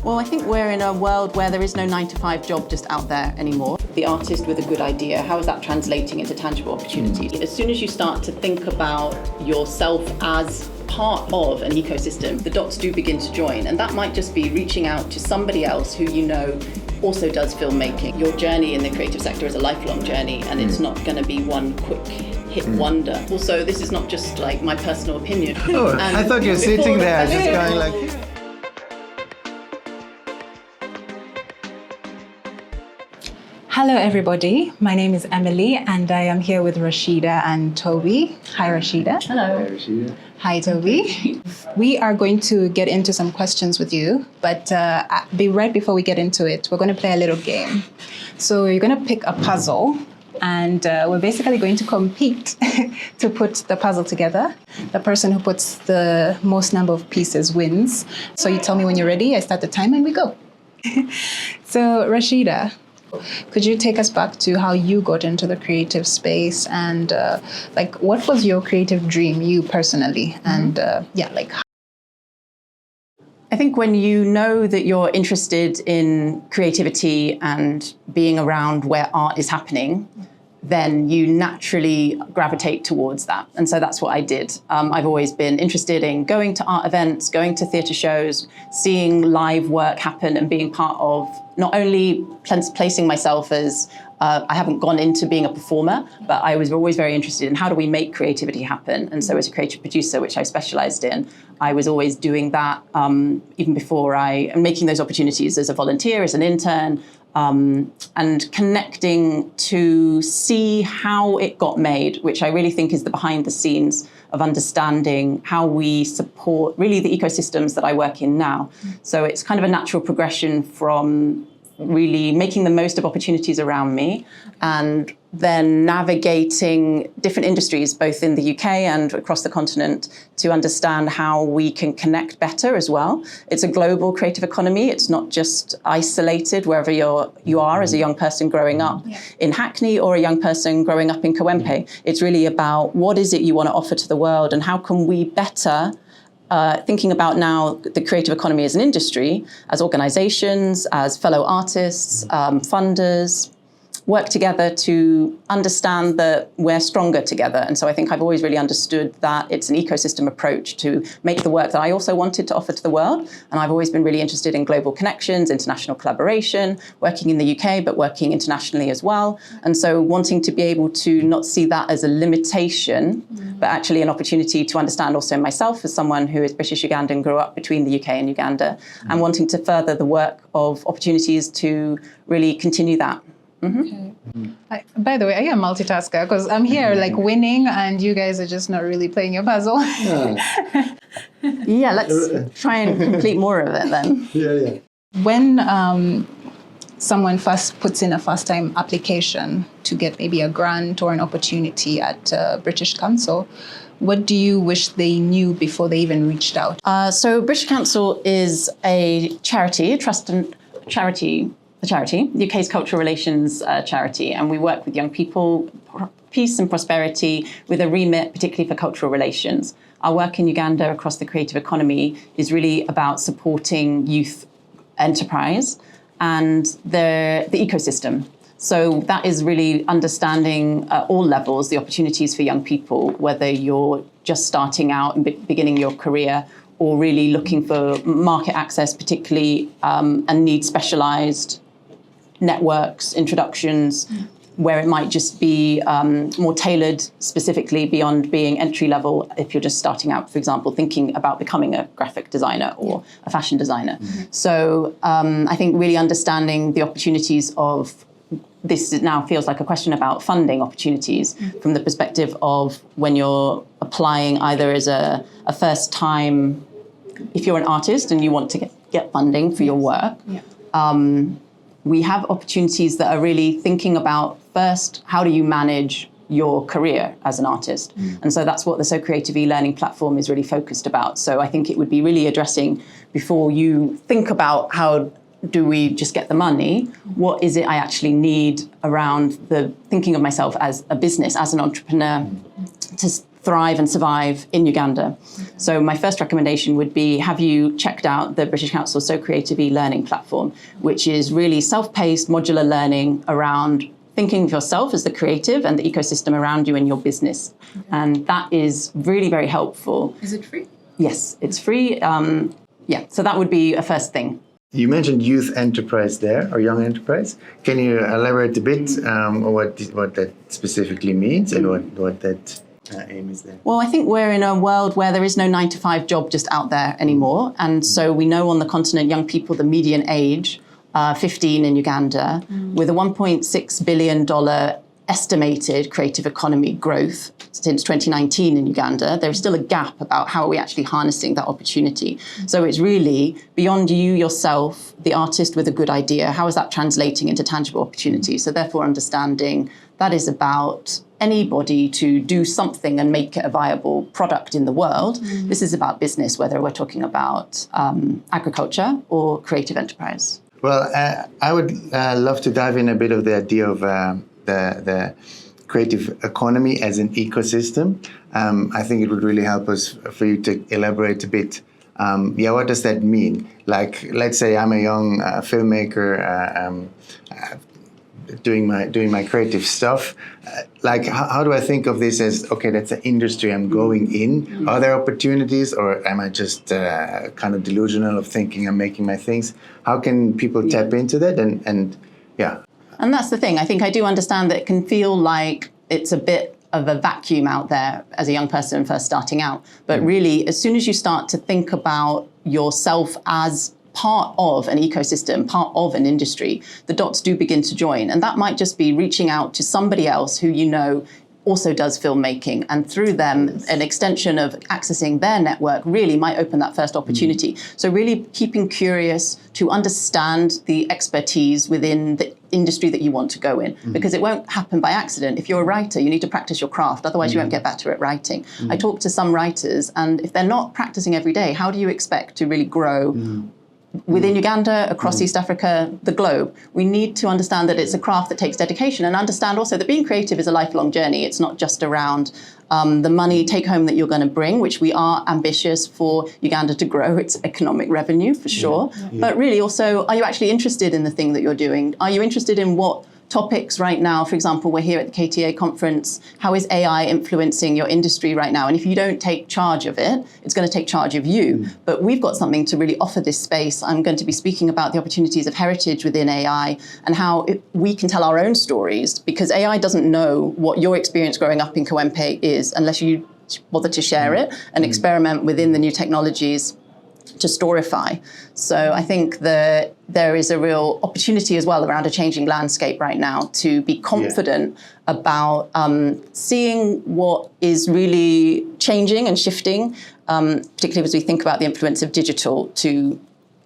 Well, I think we're in a world where there is no 9-to-5 job just out there anymore. The artist with a good idea, how is that translating into tangible opportunities? As soon as you start to think about yourself as part of an ecosystem, the dots do begin to join. And that might just be reaching out to somebody else who you know also does filmmaking. Your journey in the creative sector is a lifelong journey, and it's not going to be one quick hit wonder. Also, this is not just like my personal opinion. Oh, I thought you were sitting there just going like... Hello everybody, my name is Emily and I am here with Rasheeda and Toby. Hi Rasheeda. Hello. Hi Rasheeda. Hi Toby. We are going to get into some questions with you, but right before we get into it, we're going to play a little game. So you're going to pick a puzzle and we're basically going to compete to put the puzzle together. The person who puts the most number of pieces wins. So you tell me when you're ready, I start the time and we go. So Rasheeda, could you take us back to how you got into the creative space and what was your creative dream, you personally? And I think when you know that you're interested in creativity and being around where art is happening, then you naturally gravitate towards that. And so that's what I did. I've always been interested in going to art events, going to theatre shows, seeing live work happen and being part of not only placing myself as, I haven't gone into being a performer, but I was always very interested in how do we make creativity happen. And so as a creative producer, which I specialised in, I was always doing that even before making those opportunities as a volunteer, as an intern, and connecting to see how it got made, which I really think is the behind the scenes of understanding how we support really the ecosystems that I work in now. So it's kind of a natural progression from really making the most of opportunities around me and then navigating different industries, both in the UK and across the continent, to understand how we can connect better as well. It's a global creative economy. It's not just isolated wherever you are as a young person growing up in Hackney or a young person growing up in Kawempe. It's really about what is it you want to offer to the world and how can we better thinking about now the creative economy as an industry, as organizations, as fellow artists, funders, work together to understand that we're stronger together. And so I think I've always really understood that it's an ecosystem approach to make the work that I also wanted to offer to the world. And I've always been really interested in global connections, international collaboration, working in the UK, but working internationally as well. And so wanting to be able to not see that as a limitation, but actually an opportunity to understand also myself as someone who is British Ugandan, grew up between the UK and Uganda, and wanting to further the work of opportunities to really continue that. Okay. By the way, are you a multitasker? Because I'm here like winning and you guys are just not really playing your puzzle. Yeah, let's try and complete more of it then. Yeah. When someone first puts in a first-time application to get maybe a grant or an opportunity at British Council, what do you wish they knew before they even reached out? So British Council is a charity, the charity, the UK's cultural relations charity, and we work with young people, peace and prosperity, with a remit particularly for cultural relations. Our work in Uganda across the creative economy is really about supporting youth enterprise and the ecosystem. So that is really understanding at all levels the opportunities for young people, whether you're just starting out and beginning your career or really looking for market access particularly and need specialised networks, introductions, where it might just be more tailored specifically beyond being entry level if you're just starting out, for example, thinking about becoming a graphic designer or a fashion designer. So I think really understanding the opportunities of this now feels like a question about funding opportunities from the perspective of when you're applying either as a first time, if you're an artist and you want to get funding for your work. We have opportunities that are really thinking about first, how do you manage your career as an artist? And so that's what the SoCreative e-learning platform is really focused about. So I think it would be really addressing, before you think about how do we just get the money, what is it I actually need around the thinking of myself as a business, as an entrepreneur, to thrive and survive in Uganda. So my first recommendation would be, have you checked out the British Council SoCreative e-learning platform, which is really self-paced modular learning around thinking of yourself as the creative and the ecosystem around you and your business. And that is really very helpful. Is it free? Yes, it's free. So that would be a first thing. You mentioned youth enterprise there, or young enterprise. Can you elaborate a bit what that specifically means and what that aim is there? Well, I think we're in a world where there is no 9-to-5 job just out there anymore. And so we know on the continent, young people, the median age, 15 in Uganda, with a $1.6 billion estimated creative economy growth since 2019 in Uganda, there's still a gap about how are we actually harnessing that opportunity. So it's really beyond you yourself, the artist with a good idea, how is that translating into tangible opportunities? So therefore understanding that is about anybody to do something and make it a viable product in the world. This is about business, whether we're talking about agriculture or creative enterprise. Well, I would love to dive in a bit of the idea of the creative economy as an ecosystem. I think it would really help us for you to elaborate a bit. What does that mean? Like, let's say I'm a young filmmaker doing my creative stuff. How do I think of this as, okay, that's an industry I'm going in? Are there opportunities, or am I just kind of delusional of thinking I'm making my things? How can people tap into that? And that's the thing. I think I do understand that it can feel like it's a bit of a vacuum out there as a young person first starting out. But really, as soon as you start to think about yourself as part of an ecosystem, part of an industry, the dots do begin to join. And that might just be reaching out to somebody else who you know also does filmmaking, and through them, an extension of accessing their network really might open that first opportunity. So really keeping curious to understand the expertise within the industry that you want to go in, because it won't happen by accident. If you're a writer, you need to practice your craft, otherwise you won't get better at writing. I talk to some writers, and if they're not practicing every day, how do you expect to really grow within Uganda, across East Africa, the globe? We need to understand that it's a craft that takes dedication, and understand also that being creative is a lifelong journey. It's not just around the money take home that you're going to bring, which we are ambitious for Uganda to grow its economic revenue for sure. But really also, are you actually interested in the thing that you're doing? Are you interested in what topics right now? For example, we're here at the KTA conference. How is AI influencing your industry right now? And if you don't take charge of it, it's going to take charge of you. But we've got something to really offer this space. I'm going to be speaking about the opportunities of heritage within AI and how we can tell our own stories, because AI doesn't know what your experience growing up in Kawempe is unless you bother to share it and experiment within the new technologies to storify. So I think that there is a real opportunity as well around a changing landscape right now to be confident about seeing what is really changing and shifting, particularly as we think about the influence of digital to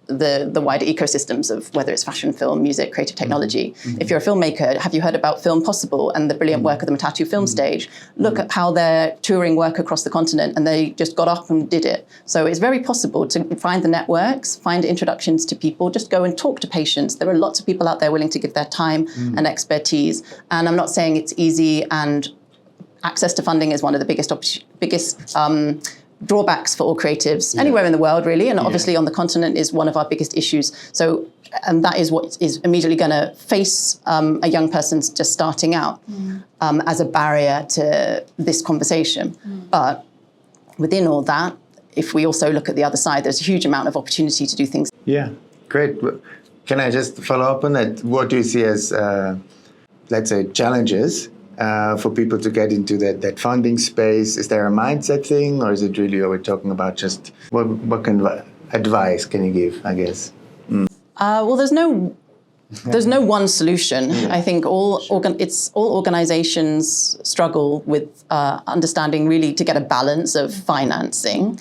the wider ecosystems of whether it's fashion, film, music, creative technology. If you're a filmmaker, have you heard about Film Possible and the brilliant work of the Matatu Film Stage? Look at how they're touring work across the continent, and they just got up and did it. So it's very possible to find the networks, find introductions to people, just go and talk to patients. There are lots of people out there willing to give their time and expertise. And I'm not saying it's easy, and access to funding is one of the biggest drawbacks for all creatives anywhere in the world, really, and obviously on the continent is one of our biggest issues. So, and that is what is immediately going to face a young person just starting out as a barrier to this conversation. But within all that, if we also look at the other side, there's a huge amount of opportunity to do things. Yeah, great. Can I just follow up on that? What do you see as, let's say, challenges for people to get into that funding space? Is there a mindset thing, or is it really, are we talking about just what kind of advice can you give, I guess? Well, there's no one solution. I think all organizations struggle with understanding really to get a balance of financing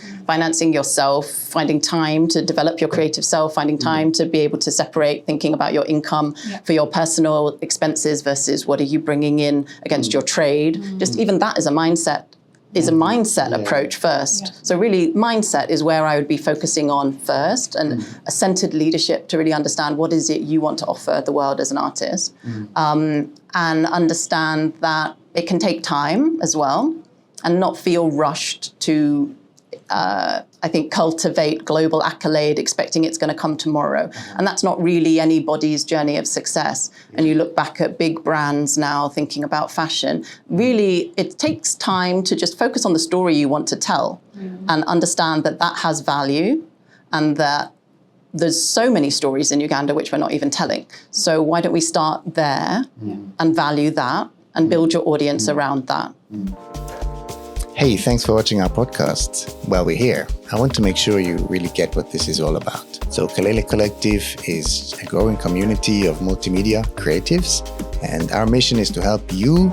yourself, finding time to develop your creative self, finding time to be able to separate thinking about your income for your personal expenses versus what are you bringing in against your trade. Just even that is a mindset approach first. So really mindset is where I would be focusing on first, and a centered leadership to really understand what is it you want to offer the world as an artist, and understand that it can take time as well. and not feel rushed to, I think, cultivate global accolade, expecting it's going to come tomorrow. And that's not really anybody's journey of success. And you look back at big brands now thinking about fashion, really, it takes time to just focus on the story you want to tell and understand that that has value and that there's so many stories in Uganda which we're not even telling. So why don't we start there and value that and build your audience around that? Hey, thanks for watching our podcast. While we're here, I want to make sure you really get what this is all about. So Kelele Collective is a growing community of multimedia creatives, and our mission is to help you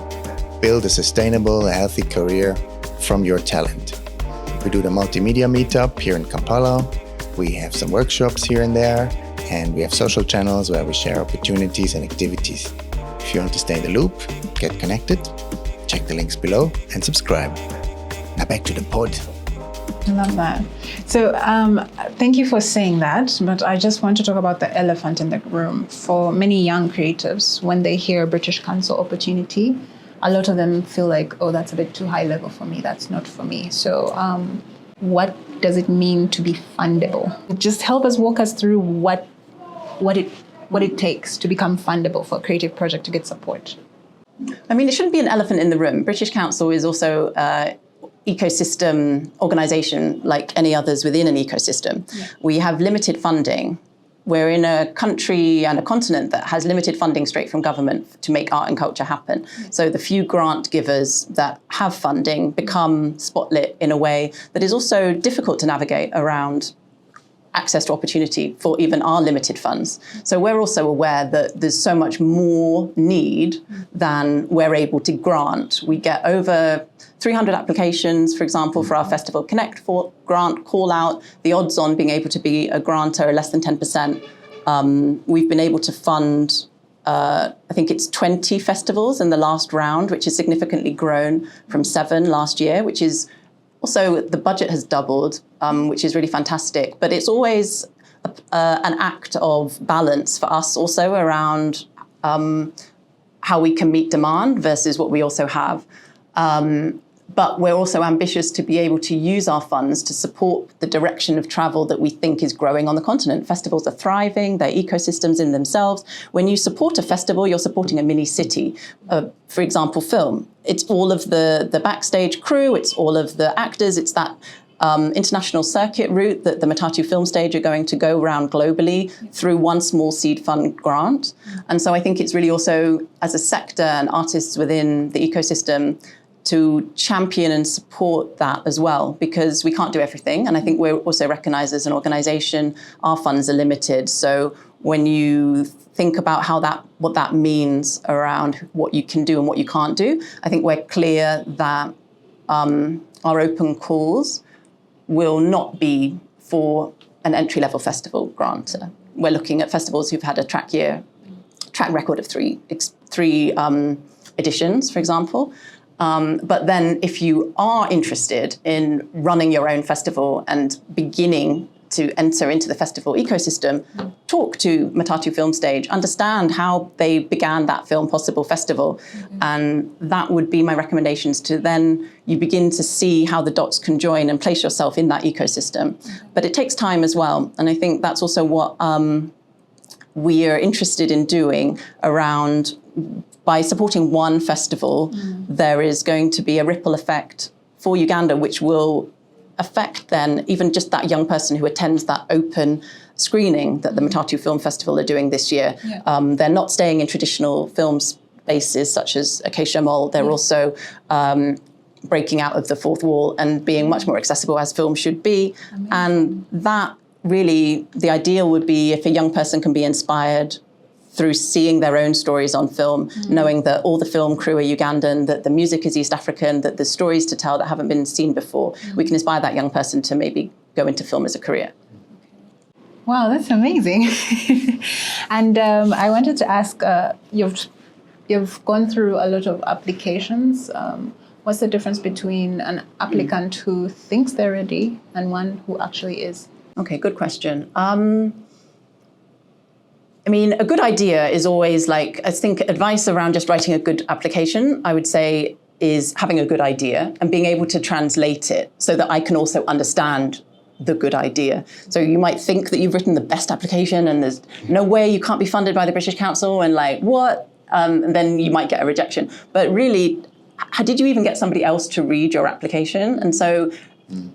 build a sustainable, healthy career from your talent. We do the Multimedia meetup here in Kampala. We have some workshops here and there, and we have social channels where we share opportunities and activities. If you want to stay in the loop, get connected, check the links below, and subscribe. Now back to the pod. I love that. So thank you for saying that, but I just want to talk about the elephant in the room. For many young creatives, when they hear British Council opportunity, a lot of them feel like, oh, that's a bit too high level for me. That's not for me. So what does it mean to be fundable? Just walk us through what it takes to become fundable for a creative project to get support. I mean, it shouldn't be an elephant in the room. British Council is also ecosystem organisation like any others within an ecosystem. Yeah. We have limited funding. We're in a country and a continent that has limited funding straight from government to make art and culture happen. Yeah. So the few grant givers that have funding become spotlit in a way that is also difficult to navigate around access to opportunity for even our limited funds. So we're also aware that there's so much more need than we're able to grant. We get over 300 applications, for example, for our Festival Connect grant call out. The odds on being able to be a grantor are less than 10%. We've been able to fund, I think it's 20 festivals in the last round, which has significantly grown from 7 last year, which is also, the budget has doubled, which is really fantastic. But it's always an act of balance for us also around how we can meet demand versus what we also have. But we're also ambitious to be able to use our funds to support the direction of travel that we think is growing on the continent. Festivals are thriving, they're ecosystems in themselves. When you support a festival, you're supporting a mini city. For example, film. It's all of the backstage crew, it's all of the actors, it's that international circuit route that the Matatu Film Stage are going to go around globally through one small seed fund grant. And so I think it's really also, as a sector and artists within the ecosystem, to champion and support that as well, because we can't do everything. And I think we're also recognized as an organization, our funds are limited. So when you think about what that means around what you can do and what you can't do, I think we're clear that our open calls will not be for an entry-level festival grantor. We're looking at festivals who've had a track record of three editions, for example. But then if you are interested in running your own festival and beginning to enter into the festival ecosystem, talk to Matatu Film Stage, understand how they began that Film Possible Festival. And that would be my recommendations to then you begin to see how the dots can join and place yourself in that ecosystem. But it takes time as well. And I think that's also what we are interested in doing around. By supporting one festival, there is going to be a ripple effect for Uganda, which will affect then even just that young person who attends that open screening that the Matatu Film Festival are doing this year. Yeah. They're not staying in traditional film spaces such as Acacia Mall. They're also breaking out of the fourth wall and being much more accessible as film should be. Amazing. And that really, the ideal would be if a young person can be inspired through seeing their own stories on film, knowing that all the film crew are Ugandan, that the music is East African, that there's stories to tell that haven't been seen before. We can inspire that young person to maybe go into film as a career. Wow, that's amazing. And I wanted to ask, you've gone through a lot of applications. What's the difference between an applicant who thinks they're ready and one who actually is? Okay, good question. I mean, a good idea is always I think advice around just writing a good application. I would say is having a good idea and being able to translate it so that I can also understand the good idea. So you might think that you've written the best application and there's no way you can't be funded by the British Council and like, what? And then you might get a rejection. But really, did you even get somebody else to read your application? And so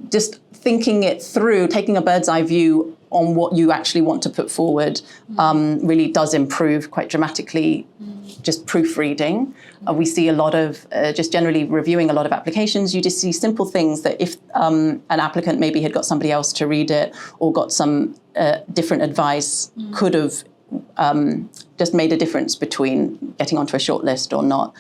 just thinking it through, taking a bird's eye view on what you actually want to put forward really does improve quite dramatically just proofreading. We see a lot of, just generally reviewing a lot of applications, you just see simple things that if an applicant maybe had got somebody else to read it or got some different advice, could have just made a difference between getting onto a shortlist or not.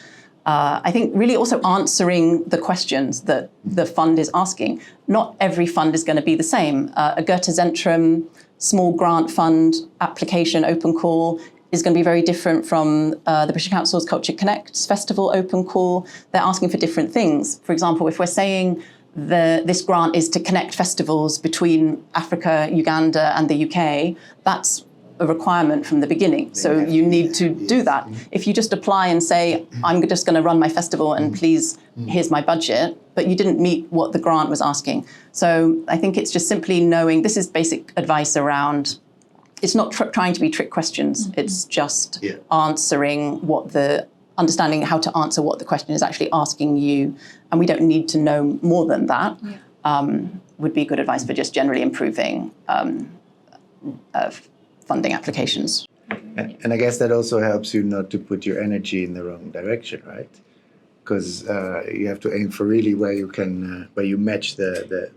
I think really also answering the questions that the fund is asking. Not every fund is going to be the same. A Goethe Zentrum small grant fund application open call is going to be very different from the British Council's Culture Connects Festival open call. They're asking for different things. For example, if we're saying this grant is to connect festivals between Africa, Uganda and the UK, that's a requirement from the beginning. So you need to do that. If you just apply and say, I'm just going to run my festival and please, here's my budget, but you didn't meet what the grant was asking. So I think it's just simply knowing, this is basic advice around, it's not trying to be trick questions. It's just answering understanding how to answer what the question is actually asking you. And we don't need to know more than that. Would be good advice for just generally improving funding applications. And I guess that also helps you not to put your energy in the wrong direction, right? Because you have to aim for really where you can, where you match the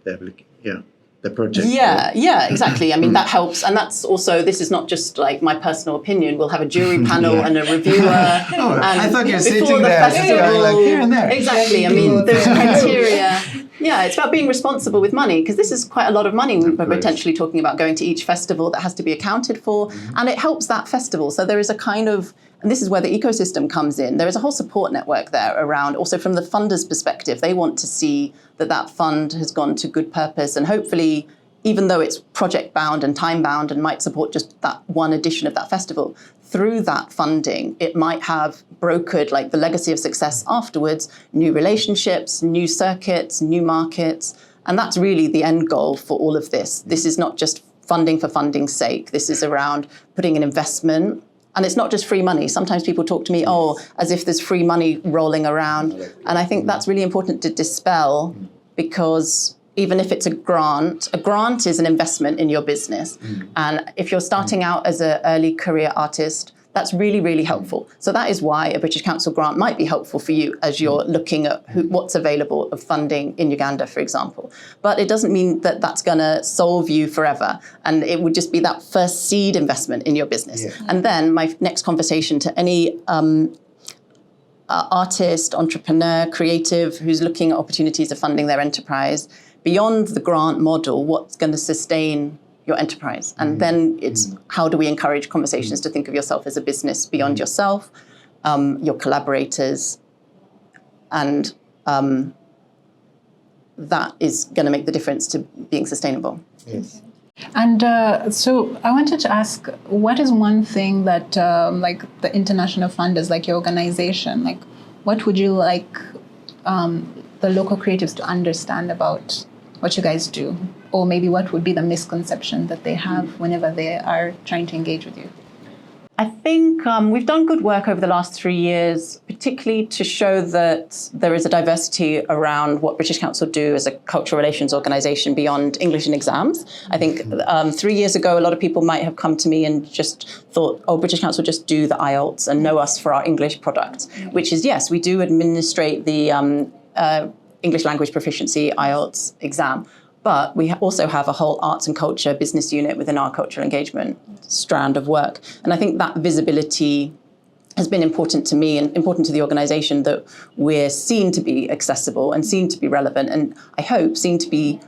project. Yeah, exactly. I mean, that helps. And that's also, this is not just like my personal opinion. We'll have a jury panel and a reviewer. I thought you were sitting the there, festival, like here and there. Exactly. I mean, there's criteria. Yeah, it's about being responsible with money, because this is quite a lot of money we're potentially talking about going to each festival that has to be accounted for, and it helps that festival. So there is a kind of, and this is where the ecosystem comes in, there is a whole support network there around, also from the funder's perspective. They want to see that fund has gone to good purpose, and hopefully, even though it's project bound and time bound and might support just that one edition of that festival, through that funding, it might have brokered like the legacy of success afterwards, new relationships, new circuits, new markets. And that's really the end goal for all of this. This is not just funding for funding's sake. This is around putting an investment. And it's not just free money. Sometimes people talk to me, as if there's free money rolling around. And I think that's really important to dispel, because even if it's a grant is an investment in your business. And if you're starting out as an early career artist, that's really, really helpful. So that is why a British Council grant might be helpful for you as you're looking at what's available of funding in Uganda, for example. But it doesn't mean that that's going to solve you forever. And it would just be that first seed investment in your business. And then my next conversation to any artist, entrepreneur, creative who's looking at opportunities of funding their enterprise, beyond the grant model, what's going to sustain your enterprise? And then it's how do we encourage conversations to think of yourself as a business beyond yourself, your collaborators, and that is going to make the difference to being sustainable. Yes. And so I wanted to ask, what is one thing that like the international funders, like your organization, like what would you like the local creatives to understand about what you guys do? Or maybe what would be the misconception that they have whenever they are trying to engage with you? I think we've done good work over the last 3 years, particularly to show that there is a diversity around what British Council do as a cultural relations organisation beyond English and exams. I think 3 years ago, a lot of people might have come to me and just thought, British Council just do the IELTS and know us for our English product, which is, yes, we do administrate the English language proficiency IELTS exam. But we also have a whole arts and culture business unit within our cultural engagement strand of work. And I think that visibility has been important to me and important to the organisation, that we're seen to be accessible and seen to be relevant, and I hope seen to be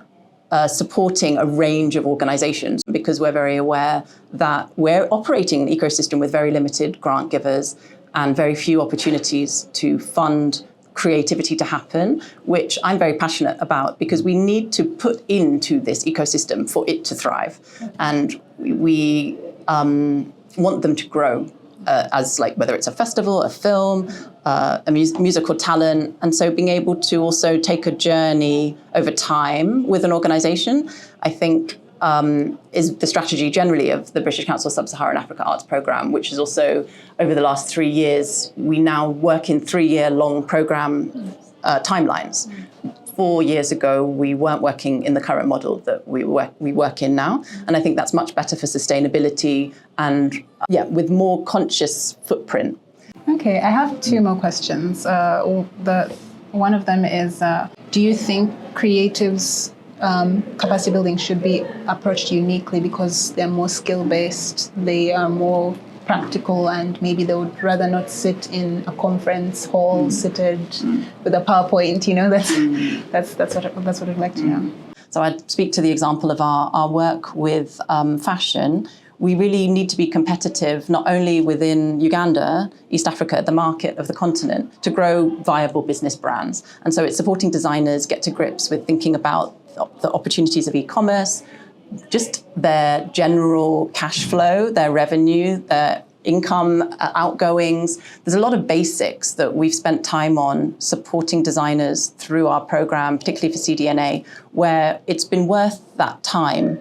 supporting a range of organisations, because we're very aware that we're operating an ecosystem with very limited grant givers and very few opportunities to fund creativity to happen, which I'm very passionate about, because we need to put into this ecosystem for it to thrive. And we want them to grow. as like whether it's a festival, a film, a musical talent. And so being able to also take a journey over time with an organization, I think is the strategy generally of the British Council Sub-Saharan Africa Arts Programme, which is also over the last 3 years, we now work in 3-year-long programme timelines. 4 years ago, we weren't working in the current model that we work in now. And I think that's much better for sustainability and with more conscious footprint. Okay, I have 2 more questions. One of them is, do you think creatives capacity building should be approached uniquely because they're more skill-based, they are more practical, and maybe they would rather not sit in a conference hall seated with a PowerPoint, that's what I'd like to know. So I'd speak to the example of our work with fashion. We really need to be competitive, not only within Uganda, East Africa, the market of the continent, to grow viable business brands. And so it's supporting designers get to grips with thinking about the opportunities of e-commerce, just their general cash flow, their revenue, their income, outgoings. There's a lot of basics that we've spent time on supporting designers through our program, particularly for CDNA, where it's been worth that time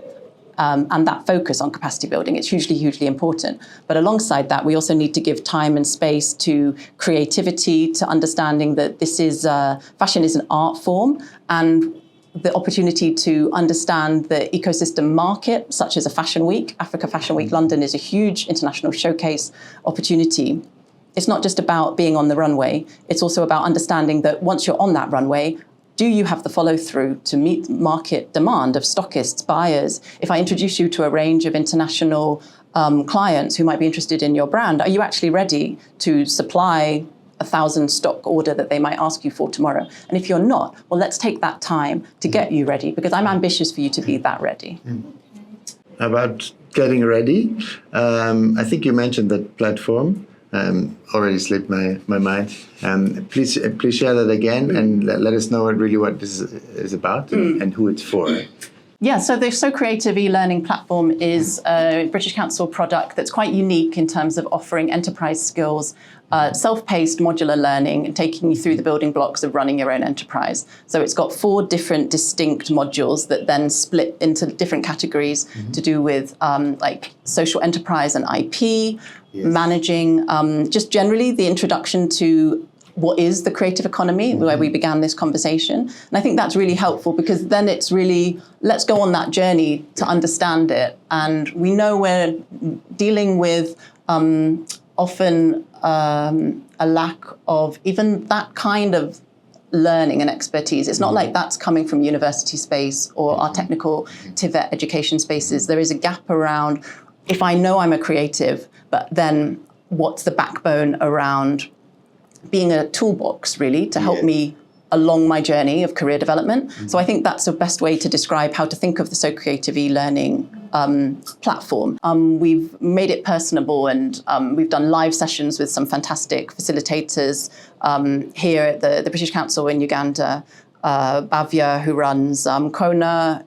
and that focus on capacity building. It's hugely, hugely important. But alongside that, we also need to give time and space to creativity, to understanding that this is fashion is an art form, and the opportunity to understand the ecosystem market, such as a fashion week. Africa Fashion Week London is a huge international showcase opportunity. It's not just about being on the runway. It's also about understanding that once you're on that runway, do you have the follow through to meet market demand of stockists, buyers? If I introduce you to a range of international clients who might be interested in your brand, are you actually ready to supply 1,000 stock order that they might ask you for tomorrow? And if you're not, well, let's take that time to get you ready, because I'm ambitious for you to be that ready. About getting ready, I think you mentioned that platform. Already slipped my mind. Please share that again and let us know what this is about and who it's for. Yeah, so the SoCreative e-learning platform is a British Council product that's quite unique in terms of offering enterprise skills, self-paced modular learning, and taking you through the building blocks of running your own enterprise. So it's got 4 different distinct modules that then split into different categories to do with like social enterprise and IP, managing, just generally the introduction to what is the creative economy, where we began this conversation. And I think that's really helpful, because then it's really, let's go on that journey to understand it. And we know we're dealing with often a lack of even that kind of learning and expertise. It's not like that's coming from university space or our technical TVET education spaces. There is a gap around, if I know I'm a creative, but then what's the backbone around being a toolbox, really, to help me along my journey of career development. So I think that's the best way to describe how to think of the SoCreative e-learning platform. We've made it personable, and we've done live sessions with some fantastic facilitators here at the British Council in Uganda. Bhavya, who runs Kona,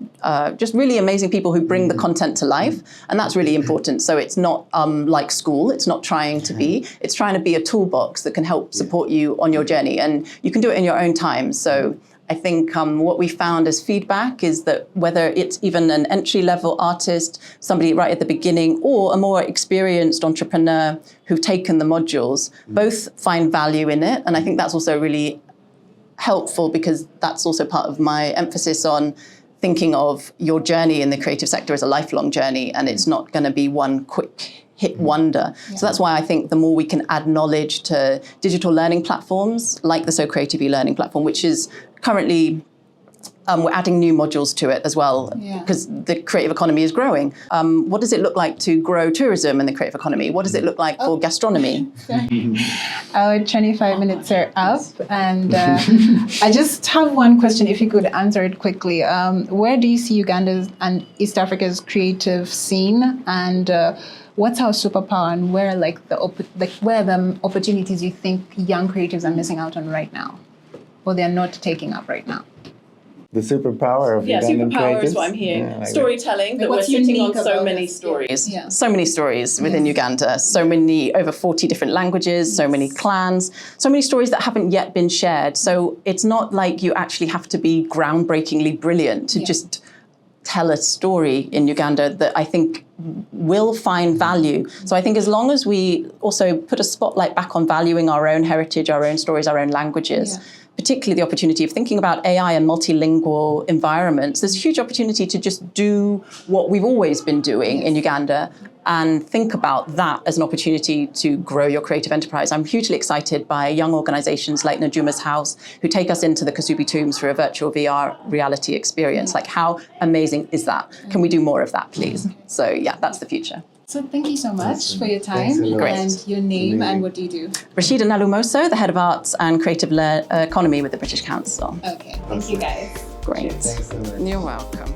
just really amazing people who bring the content to life. And that's really important. So it's not like school. It's not trying to be. It's trying to be a toolbox that can help support you on your journey. And you can do it in your own time. So I think what we found as feedback is that whether it's even an entry-level artist, somebody right at the beginning, or a more experienced entrepreneur who've taken the modules, both find value in it. And I think that's also really helpful, because that's also part of my emphasis on thinking of your journey in the creative sector as a lifelong journey, and it's not going to be one quick hit wonder. So that's why I think the more we can add knowledge to digital learning platforms like the SoCreative e-learning platform, which is currently we're adding new modules to it as well, because the creative economy is growing. What does it look like to grow tourism in the creative economy? What does it look like for gastronomy? Our 25 minutes are up, and I just have one question, if you could answer it quickly. Where do you see Uganda's and East Africa's creative scene, and what's our superpower, and where where are the opportunities you think young creatives are missing out on right now, or they're not taking up right now? the superpower of Ugandan superpower is creatives? what I'm hearing. Yeah, I like that. Storytelling, that we're what's sitting on unique so about many us? stories. Yeah. So many stories within Uganda, so many, over 40 different languages, so many clans, so many stories that haven't yet been shared. So it's not like you actually have to be groundbreakingly brilliant to just tell a story in Uganda that I think will find value. So I think as long as we also put a spotlight back on valuing our own heritage, our own stories, our own languages, particularly the opportunity of thinking about AI and multilingual environments, there's a huge opportunity to just do what we've always been doing in Uganda and think about that as an opportunity to grow your creative enterprise. I'm hugely excited by young organizations like Najuma's House, who take us into the Kasubi tombs for a virtual VR reality experience. Like, how amazing is that? Can we do more of that, please? So yeah, that's the future. So thank you so much for your Thanks time a lot. and your name and what do you do? Rasheeda Nalumoso, the head of arts and creative economy with the British Council. Okay, thank you guys. Great. Thanks so much. You're welcome.